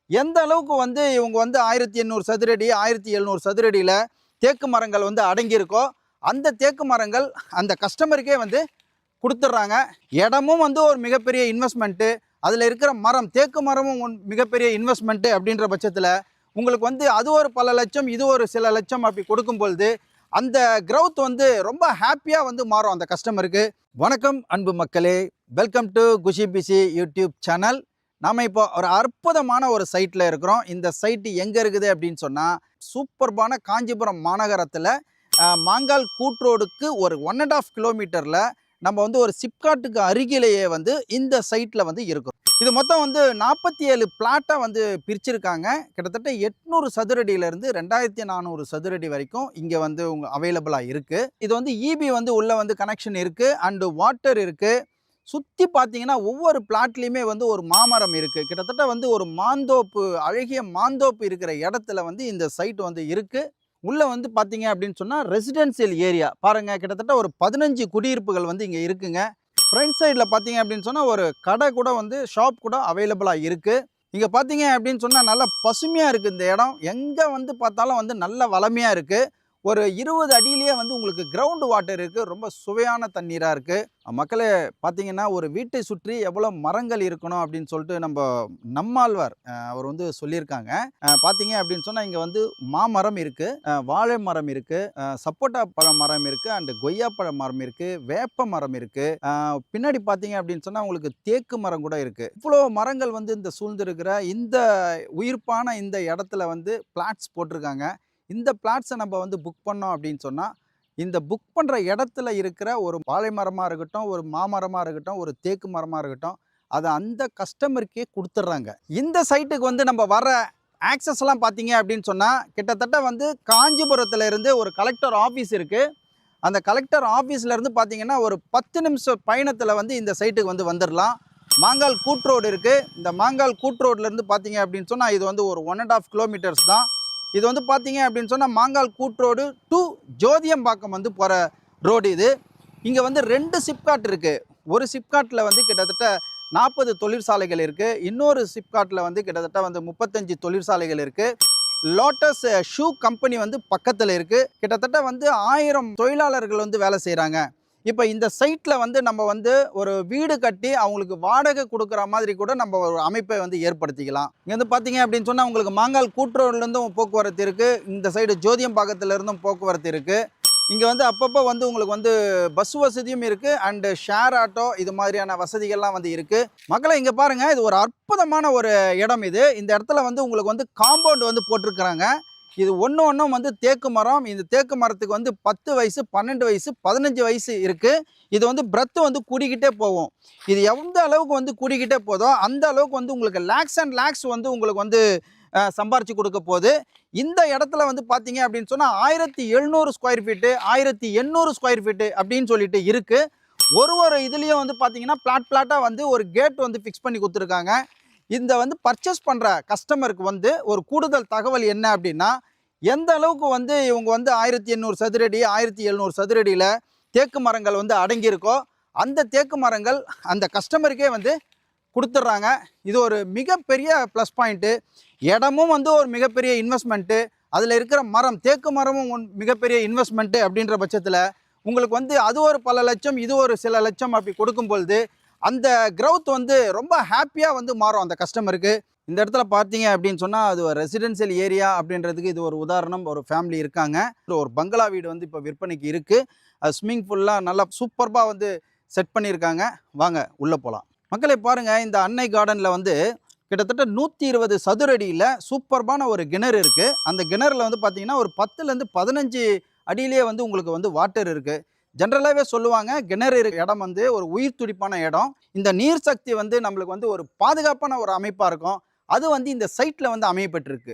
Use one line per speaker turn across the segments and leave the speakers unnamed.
எந்த அளவுக்கு வந்து இவங்க வந்து 1800 சதுரடி 1700 சதுரடியில் தேக்கு மரங்கள் வந்து அடங்கியிருக்கோ அந்த தேக்கு மரங்கள் அந்த கஸ்டமருக்கே வந்து கொடுத்துட்றாங்க. இடமும் வந்து ஒரு மிகப்பெரிய இன்வெஸ்ட்மெண்ட்டு, அதில் இருக்கிற மரம் தேக்கு மரமும் மிகப்பெரிய இன்வெஸ்ட்மெண்ட்டு அப்படின்ற பட்சத்தில் உங்களுக்கு வந்து அது ஒரு பல லட்சம் இது ஒரு சில லட்சம் அப்படி கொடுக்கும் பொழுது அந்த க்ரௌத் வந்து ரொம்ப ஹாப்பியாக வந்து மாறும் அந்த கஸ்டமருக்கு. வணக்கம் அன்பு மக்களே, welcome to Kushi PC YouTube channel. நாம் இப்போ ஒரு அற்புதமான ஒரு சைட்டில் இருக்கிறோம். இந்த சைட்டு எங்கே இருக்குது அப்படின்னு சொன்னால் சூப்பர்பான காஞ்சிபுரம் மாநகரத்தில் மாங்கால் கூட்ரோடுக்கு ஒரு 1.5 கிலோமீட்டரில் நம்ம வந்து ஒரு சிப்காட்டுக்கு அருகிலேயே வந்து இந்த சைட்டில் வந்து இருக்கும். இது மொத்தம் வந்து 47 பிளாட்டாக வந்து பிரிச்சிருக்காங்க. கிட்டத்தட்ட 800 சதுரடியிலேருந்து 2400 சதுரடி வரைக்கும் இங்கே வந்து அவைலபிளாக இருக்குது. இது வந்து இபி வந்து உள்ளே வந்து கனெக்ஷன் இருக்குது அண்டு வாட்டர் இருக்குது. சுற்றி பார்த்தீங்கன்னா ஒவ்வொரு பிளாட்லேயுமே வந்து ஒரு மாமரம் இருக்குது. கிட்டத்தட்ட வந்து ஒரு மாந்தோப்பு, அழகிய மாந்தோப்பு இருக்கிற இடத்துல வந்து இந்த சைட் வந்து இருக்குது. உள்ளே வந்து பார்த்தீங்க அப்படின்னு சொன்னால் ரெசிடென்சியல் ஏரியா பாருங்கள், கிட்டத்தட்ட ஒரு 15 குடியிருப்புகள் வந்து இங்கே இருக்குங்க. ஃப்ரண்ட் சைடில் பார்த்தீங்க அப்படின்னு சொன்னால் ஒரு கடை கூட வந்து ஷாப் கூட அவைலபிளாக இருக்குது. இங்கே பார்த்தீங்க அப்படின்னு சொன்னால் நல்லா பசுமையாக இருக்குது இந்த இடம். எங்கே வந்து பார்த்தாலும் வந்து நல்ல வளமையாக இருக்குது. ஒரு 20 அடியிலேயே வந்து உங்களுக்கு கிரவுண்ட் வாட்டர் இருக்குது. ரொம்ப சுவையான தண்ணீராக இருக்குது. மக்களே பார்த்தீங்கன்னா ஒரு வீட்டை சுற்றி எவ்வளோ மரங்கள் இருக்கணும் அப்படின்னு சொல்லிட்டு நம்மாழ்வார் அவர் வந்து சொல்லியிருக்காங்க. பார்த்தீங்க அப்படின்னு சொன்னால் இங்கே வந்து மாமரம் இருக்குது, வாழை மரம் இருக்குது, சப்போட்டா பழ மரம் இருக்குது, அண்டு கொய்யா பழ மரம் இருக்குது, வேப்ப மரம் இருக்குது. பின்னாடி பார்த்தீங்க அப்படின்னு சொன்னால் உங்களுக்கு தேக்கு மரம் கூட இருக்குது. இவ்வளோ மரங்கள் வந்து இந்த சூழ்ந்திருக்கிற இந்த உயிர்ப்பான இந்த இடத்துல வந்து பிளாட்ஸ் போட்டிருக்காங்க. இந்த பிளாட்ஸை நம்ம வந்து புக் பண்ணோம் அப்படின்னு சொன்னால் இந்த புக் பண்ணுற இடத்துல இருக்கிற ஒரு வாழை மரமாக இருக்கட்டும், ஒரு மாமரமாக இருக்கட்டும், ஒரு தேக்கு மரமாக இருக்கட்டும், அதை அந்த கஸ்டமருக்கே கொடுத்துட்றாங்க. இந்த சைட்டுக்கு வந்து நம்ம வர ஆக்சஸ்லாம் பார்த்தீங்க அப்படின்னு சொன்னால் கிட்டத்தட்ட வந்து காஞ்சிபுரத்தில் இருந்து ஒரு கலெக்டர் ஆஃபீஸ் இருக்குது. அந்த கலெக்டர் ஆஃபீஸ்லேருந்து பார்த்தீங்கன்னா ஒரு 10 நிமிஷம் பயணத்தில் வந்து இந்த சைட்டுக்கு வந்து வந்துடலாம். மாங்கால் கூட்ரோடு இருக்குது. இந்த மாங்கால் கூட்ரோட்லேருந்து பார்த்தீங்க அப்படின்னு சொன்னால் இது வந்து ஒரு 1.5 கிலோமீட்டர்ஸ் தான். இது வந்து பார்த்தீங்க அப்படின்னு சொன்னால் மாங்கால் கூட்ரோடு டு ஜோதியம்பாக்கம் வந்து போகிற ரோடு இது. இங்கே வந்து 2 சிப்காட் இருக்குது. ஒரு சிப்காட்டில் வந்து கிட்டத்தட்ட 40 தொழிற்சாலைகள் இருக்குது. இன்னொரு சிப்காட்டில் வந்து கிட்டத்தட்ட வந்து 35 தொழிற்சாலைகள் இருக்குது. லோட்டஸ் ஷூ கம்பெனி வந்து பக்கத்தில் இருக்குது. கிட்டத்தட்ட வந்து 1000 தொழிலாளர்கள் வந்து வேலை செய்கிறாங்க. இப்போ இந்த சைட்டில் வந்து நம்ம வந்து ஒரு வீடு கட்டி அவங்களுக்கு வாடகை கொடுக்குற மாதிரி கூட நம்ம ஒரு அமைப்பை வந்து ஏற்படுத்திக்கலாம். இங்கே வந்து பார்த்தீங்க அப்படின்னு சொன்னால் உங்களுக்கு மாங்கால் கூட்டுறவுலேருந்தும் போக்குவரத்து இருக்குது. இந்த சைடு ஜோதியம்பாக்கத்துலேருந்தும் போக்குவரத்து இருக்குது. இங்கே வந்து அப்பப்போ வந்து உங்களுக்கு வந்து பஸ் வசதியும் இருக்குது அண்டு ஷேர் ஆட்டோ இது மாதிரியான வசதிகள்லாம் வந்து இருக்குது. மக்களை இங்கே பாருங்கள், இது ஒரு அற்புதமான ஒரு இடம் இது. இந்த இடத்துல வந்து உங்களுக்கு வந்து காம்பவுண்ட் வந்து போட்டிருக்கிறாங்க. இது ஒன்றும் வந்து தேக்கு மரம். இந்த தேக்கு மரத்துக்கு வந்து 10 வயசு 12 வயசு 15 வயசு இருக்குது. இது வந்து பிரெத்து வந்து கூடிக்கிட்டே போகும். இது எந்த அளவுக்கு வந்து கூடிக்கிட்டே போதோ அந்த அளவுக்கு வந்து உங்களுக்கு லேக்ஸ் அண்ட் லேக்ஸ் வந்து உங்களுக்கு வந்து சம்பாரிச்சு கொடுக்க போகுது. இந்த இடத்துல வந்து பார்த்தீங்க அப்படின்னு சொன்னால் 1700 ஸ்கொயர் ஃபீட்டு 1800 ஸ்கொயர் ஃபீட்டு அப்படின்னு சொல்லிட்டு இருக்குது. ஒரு இதுலேயும் வந்து பார்த்தீங்கன்னா பிளாட்டாக வந்து ஒரு கேட் வந்து ஃபிக்ஸ் பண்ணி கொடுத்துருக்காங்க. இந்த வந்து பர்ச்சேஸ் பண்ணுற கஸ்டமருக்கு வந்து ஒரு கூடுதல் தகவல் என்ன அப்படின்னா, எந்த அளவுக்கு வந்து இவங்க வந்து 1800 சதுரடி 1700 சதுரடியில் தேக்கு மரங்கள் வந்து அடங்கியிருக்கோ அந்த தேக்கு மரங்கள் அந்த கஸ்டமருக்கே வந்து கொடுத்துட்றாங்க. இது ஒரு மிகப்பெரிய ப்ளஸ் பாயிண்ட்டு. இடமும் வந்து ஒரு மிகப்பெரிய இன்வெஸ்ட்மெண்ட்டு, அதில் இருக்கிற மரம் தேக்கு மரமும் மிகப்பெரிய இன்வெஸ்ட்மெண்ட்டு அப்படின்ற பட்சத்தில் உங்களுக்கு வந்து அது ஒரு பல லட்சம் இது ஒரு சில லட்சம் அப்படி கொடுக்கும் பொழுது அந்த க்ரௌத் வந்து ரொம்ப ஹாப்பியாக வந்து மாறும் அந்த கஸ்டமருக்கு. இந்த இடத்துல பார்த்தீங்க அப்படின்னு சொன்னால் அது ஒரு ரெசிடென்சியல் ஏரியா அப்படின்றதுக்கு இது ஒரு உதாரணம். ஒரு ஃபேமிலி இருக்காங்க. ஒரு பங்களா வீடு வந்து இப்போ விற்பனைக்கு இருக்குது. அது ஸ்விம்மிங் பூல்லாம் நல்லா சூப்பர்பாக வந்து செட் பண்ணியிருக்காங்க. வாங்க உள்ளே போகலாம். மக்களை பாருங்கள், இந்த அன்னை கார்டனில் வந்து கிட்டத்தட்ட 120 சதுரடியில் சூப்பர்பான ஒரு கிணறு இருக்குது. அந்த கிணறுல வந்து பார்த்தீங்கன்னா ஒரு 10லேருந்து 15 அடியிலே வந்து உங்களுக்கு வந்து வாட்டர் இருக்குது. ஜென்ரலாகவே சொல்லுவாங்க கிணறு இடம் வந்து ஒரு உயிர் துடிப்பான இடம். இந்த நீர் சக்தி வந்து நம்மளுக்கு வந்து ஒரு பாதுகாப்பான ஒரு அமைப்பாக இருக்கும். அது வந்து இந்த சைட்டில் வந்து அமையப்பட்டிருக்கு.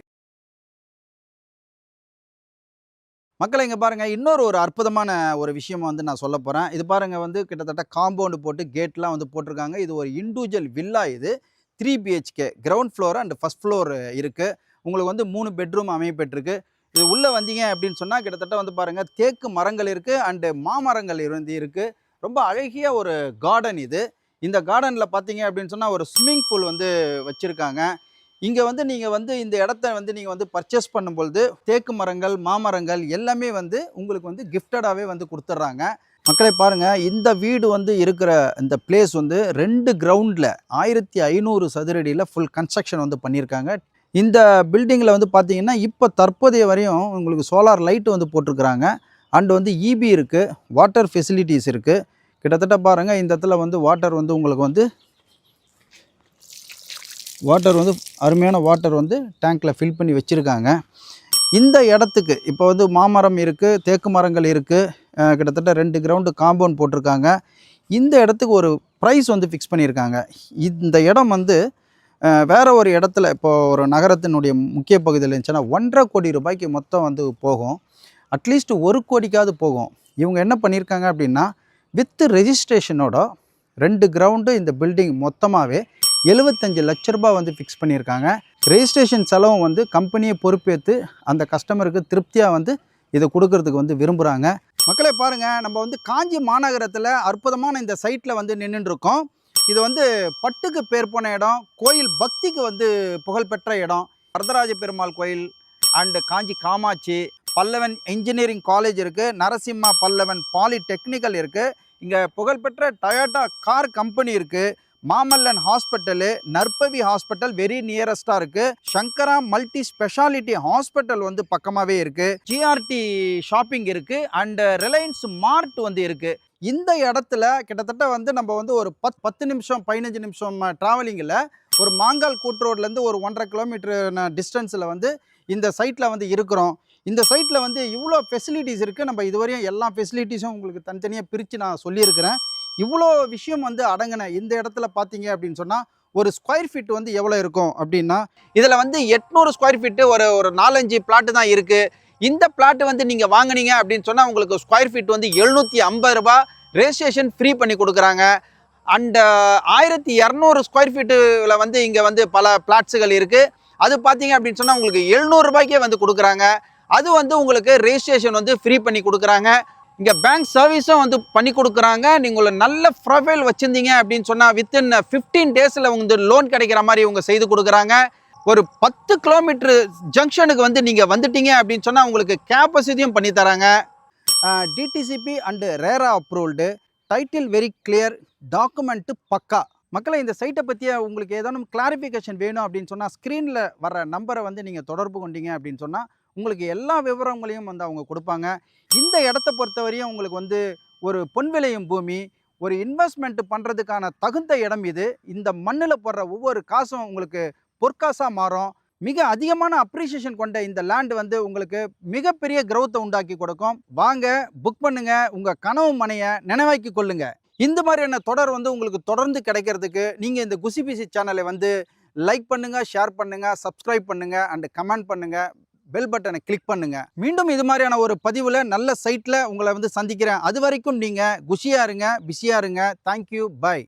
மக்களை இங்கே பாருங்கள், இன்னொரு ஒரு அற்புதமான ஒரு விஷயம் வந்து நான் சொல்ல போகிறேன். இது பாருங்கள், வந்து கிட்டத்தட்ட காம்பவுண்டு போட்டு கேட்லாம் வந்து போட்டிருக்காங்க. இது ஒரு இண்டிவிஜுவல் வில்லா. இது 3 BHK ground floor and first floor இருக்குது. உங்களுக்கு வந்து 3 பெட்ரூம் அமையப்பட்டிருக்கு. இது உள்ளே வந்தீங்க அப்படின்னு சொன்னால் கிட்டத்தட்ட வந்து பாருங்கள் தேக்கு மரங்கள் இருக்குது அண்டு மாமரங்கள் வந்து இருக்குது. ரொம்ப அழகிய ஒரு கார்டன் இது. இந்த கார்டனில் பார்த்தீங்க அப்படின்னு சொன்னால் ஒரு ஸ்விம்மிங் பூல் வந்து வச்சுருக்காங்க. இங்கே வந்து நீங்கள் வந்து இந்த இடத்த வந்து நீங்கள் வந்து பர்ச்சேஸ் பண்ணும்பொழுது தேக்கு மரங்கள் மாமரங்கள் எல்லாமே வந்து உங்களுக்கு வந்து கிஃப்டடாகவே வந்து கொடுத்துட்றாங்க. மக்களை பாருங்கள், இந்த வீடு வந்து இருக்கிற இந்த பிளேஸ் வந்து 2 கிரவுண்டில் 1500 சதுரடியில் ஃபுல் கன்ஸ்ட்ரக்ஷன் வந்து பண்ணியிருக்காங்க. இந்த பில்டிங்கில் வந்து பார்த்தீங்கன்னா இப்போ தற்போதைய வரையும் உங்களுக்கு சோலார் லைட் வந்து போட்டிருக்கிறாங்க. அண்ட் வந்து இபி இருக்குது, வாட்டர் ஃபெசிலிட்டிஸ் இருக்குது. கிட்டத்தட்ட பாருங்கள், இந்த இடத்துல வந்து வாட்டர் வந்து உங்களுக்கு வந்து அருமையான வாட்டர் வந்து டேங்க்கில் ஃபில் பண்ணி வச்சுருக்காங்க. இந்த இடத்துக்கு இப்போ வந்து மாமரம் இருக்குது, தேக்கு மரங்கள் இருக்குது, கிட்டத்தட்ட 2 கிரவுண்டு காம்பவுண்ட் போட்டிருக்காங்க. இந்த இடத்துக்கு ஒரு ப்ரைஸ் வந்து ஃபிக்ஸ் பண்ணியிருக்காங்க. இந்த இடம் வந்து வேறு ஒரு இடத்துல இப்போது ஒரு நகரத்தினுடைய முக்கிய பகுதியில் இருந்துச்சுன்னா 1.5 கோடி ரூபாய்க்கு மொத்தம் வந்து போகும். அட்லீஸ்ட் 1 கோடிக்காவது போகும். இவங்க என்ன பண்ணியிருக்காங்க அப்படின்னா, வித் ரெஜிஸ்ட்ரேஷனோட 2 கிரவுண்டு இந்த பில்டிங் மொத்தமாகவே 75 லட்ச ரூபாய் வந்து ஃபிக்ஸ் பண்ணியிருக்காங்க. ரெஜிஸ்ட்ரேஷன் செலவும் வந்து கம்பெனியை பொறுப்பேற்று அந்த கஸ்டமருக்கு திருப்தியாக வந்து இதை கொடுக்கறதுக்கு வந்து விரும்புகிறாங்க. மக்களே பாருங்கள், நம்ம வந்து காஞ்சி மாநகரத்தில் அற்புதமான இந்த சைட்டில் வந்து நின்றுட்டுருக்கோம். இது வந்து பட்டுக்கு பேர் போன இடம், கோயில் பக்திக்கு வந்து புகழ்பெற்ற இடம். வரதராஜ பெருமாள் கோயில் and Kanchi Kamakshi, Pallavan engineering college இருக்குது, நரசிம்மா பல்லவன் பாலிடெக்னிக்கல் இருக்குது, இங்கே புகழ்பெற்ற டொயோட்டா கார் கம்பெனி இருக்குது, மாமல்லன் ஹாஸ்பிட்டலு, நற்பவி ஹாஸ்பிட்டல் வெரி நியரஸ்ட்டாக இருக்குது, சங்கரா மல்டி ஸ்பெஷாலிட்டி ஹாஸ்பிட்டல் வந்து பக்கமாகவே இருக்குது, ஜிஆர்டி ஷாப்பிங் இருக்குது, அண்டு ரிலையன்ஸ் மார்ட் வந்து இருக்குது. இந்த இடத்துல கிட்டத்தட்ட வந்து நம்ம வந்து ஒரு 10 நிமிஷம் 15 நிமிஷம் ட்ராவலிங்கில் ஒரு மாங்கால் கூட்ரோட்லேருந்து ஒரு 1.5 கிலோமீட்டர் டிஸ்டன்ஸில் வந்து இந்த சைட்டில் வந்து இருக்கிறோம். இந்த சைட்டில் வந்து இவ்வளோ ஃபெசிலிட்டிஸ் இருக்குது. நம்ம இதுவரையும் எல்லா ஃபெசிலிட்டிஸும் உங்களுக்கு தனித்தனியாக பிரித்து நான் சொல்லியிருக்கிறேன். இவ்வளோ விஷயம் வந்து அடங்கின இந்த இடத்துல பார்த்தீங்க அப்படின்னு சொன்னால் ஒரு ஸ்கொயர் ஃபீட் வந்து எவ்வளோ இருக்கும் அப்படின்னா, இதில் வந்து 800 ஸ்கொயர் ஃபீட்டு ஒரு 4-5 பிளாட்டு தான் இருக்குது. இந்த பிளாட்டு வந்து நீங்கள் வாங்கினீங்க அப்படின்னு சொன்னால் உங்களுக்கு ஸ்கொயர் ஃபீட் வந்து 750 ரூபாய் ரெஜிஸ்ட்ரேஷன் ஃப்ரீ பண்ணி கொடுக்குறாங்க. அண்ட் 1200 ஸ்கொயர் ஃபீட்டில் வந்து இங்கே வந்து பல பிளாட்ஸுகள் இருக்குது. அது பார்த்தீங்க அப்படின்னு சொன்னால் உங்களுக்கு 700 ரூபாய்க்கே வந்து கொடுக்குறாங்க. அது வந்து உங்களுக்கு ரெஜிஸ்ட்ரேஷன் வந்து ஃப்ரீ பண்ணி கொடுக்குறாங்க. இங்கே பேங்க் சர்வீஸும் வந்து பண்ணி கொடுக்குறாங்க. நீங்கள் நல்ல ப்ரொஃபைல் வச்சுருந்தீங்க அப்படின்னு சொன்னால் வித்தின் 15 டேஸில் வந்து லோன் கிடைக்கிற மாதிரி இவங்க செய்து கொடுக்குறாங்க. ஒரு 10 கிலோமீட்டர் ஜங்ஷனுக்கு வந்து நீங்கள் வந்துட்டீங்க அப்படின்னு சொன்னால் உங்களுக்கு கேப் வசதியும் பண்ணி தராங்க. டிடிசிபி அண்டு ரேரா approved, title very clear, document பக்கா. மக்களை இந்த சைட்டை பற்றிய உங்களுக்கு ஏதாவது கிளாரிஃபிகேஷன் வேணும் அப்படின்னு சொன்னால் ஸ்க்ரீனில் வர நம்பரை வந்து நீங்கள் தொடர்பு கொண்டீங்க அப்படின்னு சொன்னால் உங்களுக்கு எல்லா விவரங்களையும் வந்து அவங்க கொடுப்பாங்க. இந்த இடத்த பொறுத்தவரையும் உங்களுக்கு வந்து ஒரு பொன் விளையும் பூமி, ஒரு இன்வெஸ்ட்மெண்ட் பண்ணுறதுக்கான தகுந்த இடம் இது. இந்த மண்ணில் போடுற ஒவ்வொரு காசும் உங்களுக்கு பொற்காசாக மாறும். மிக அதிகமான அப்ரிசியேஷன் கொண்ட இந்த லேண்ட் வந்து உங்களுக்கு மிகப்பெரிய growth உண்டாக்கி கொடுக்கும். வாங்க, புக் பண்ணுங்க, உங்கள் கனவு மனையை நினைவாக்கி கொள்ளுங்க. இந்த மாதிரியான தொடர் வந்து உங்களுக்கு தொடர்ந்து கிடைக்கிறதுக்கு நீங்கள் இந்த குசிபிசி சேனலை வந்து லைக் பண்ணுங்கள், ஷேர் பண்ணுங்கள், சப்ஸ்கிரைப் பண்ணுங்கள் அண்ட் கமெண்ட் பண்ணுங்கள், பெல் பட்டனை கிளிக் பண்ணுங்கள். மீண்டும் இது மாதிரியான ஒரு பதிவில் நல்ல சைட்டில் உங்களை வந்து சந்திக்கிறேன். அது வரைக்கும் நீங்கள் குஷியாக இருங்க, பிஸியாக இருங்க. Thank you, by.